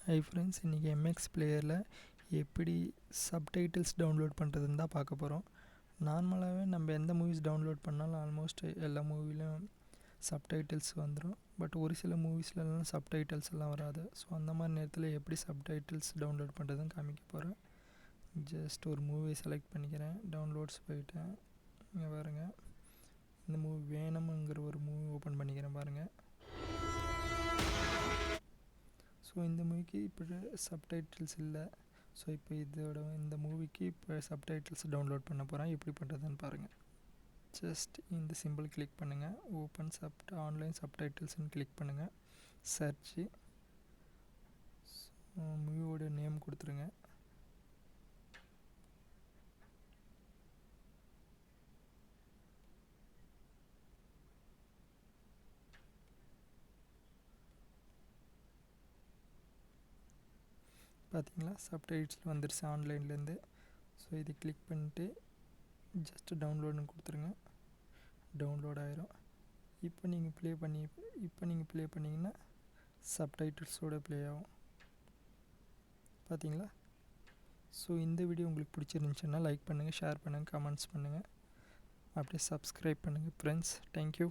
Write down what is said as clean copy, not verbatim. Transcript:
Hi friends, இன்றைக்கி MX பிளேயரில் எப்படி subtitles download பண்ணுறதுன்னு தான் பார்க்க போகிறோம். நார்மலாகவே நம்ம எந்த மூவிஸ் டவுன்லோட் பண்ணாலும் ஆல்மோஸ்ட் எல்லா மூவிலையும் சப்டைட்டில்ஸ் வந்துடும். பட் ஒரு சில மூவிஸ்லாம் சப்டைட்டில்ஸ் எல்லாம் வராது. ஸோ அந்த மாதிரி நேரத்தில் எப்படி சப்டைட்டில்ஸ் டவுன்லோட் பண்ணுறதுன்னு காமிக்க போகிறேன். ஜஸ்ட் ஒரு மூவியை செலக்ட் பண்ணிக்கிறேன். டவுன்லோட்ஸ் போயிட்டேன். இங்கே பாருங்கள், இந்த மூவி வேணும்ங்கிற ஒரு மூவி ஓப்பன் பண்ணிக்கிறேன் பாருங்கள். ஸோ இந்த மூவிக்கு இப்போ சப்டைட்டில்ஸ் இல்லை. ஸோ இப்போ இந்த மூவிக்கு இப்போ சப்டைட்டில்ஸ் டவுன்லோட் பண்ண போகிறேன். எப்படி பண்ணுறதுன்னு பாருங்கள். ஜஸ்ட் இந்த சிம்பிள் கிளிக் பண்ணுங்கள். ஓப்பன் ஆன்லைன் சப்டைட்டில்ஸ்னு கிளிக் பண்ணுங்கள். சர்ச்சு, மூவியோட நேம் கொடுத்துருங்க. பார்த்தீங்களா, சப்டைட்டில்ஸ் வந்துருச்சு ஆன்லைன்லேருந்து. ஸோ இது கிளிக் பண்ணிட்டு ஜஸ்ட்டு டவுன்லோடுன்னு கொடுத்துருங்க. டவுன்லோட் ஆயிரும். இப்போ நீங்கள் ப்ளே பண்ணிங்கன்னா சப்டைட்டில்ஸோடு ப்ளே ஆகும். பார்த்தீங்களா? ஸோ இந்த வீடியோ உங்களுக்கு பிடிச்சிருந்துச்சுன்னா லைக் பண்ணுங்கள், ஷேர் பண்ணுங்கள், கமெண்ட்ஸ் பண்ணுங்கள். அப்படியே சப்ஸ்கிரைப் பண்ணுங்கள் ஃப்ரெண்ட்ஸ். தேங்க்யூ.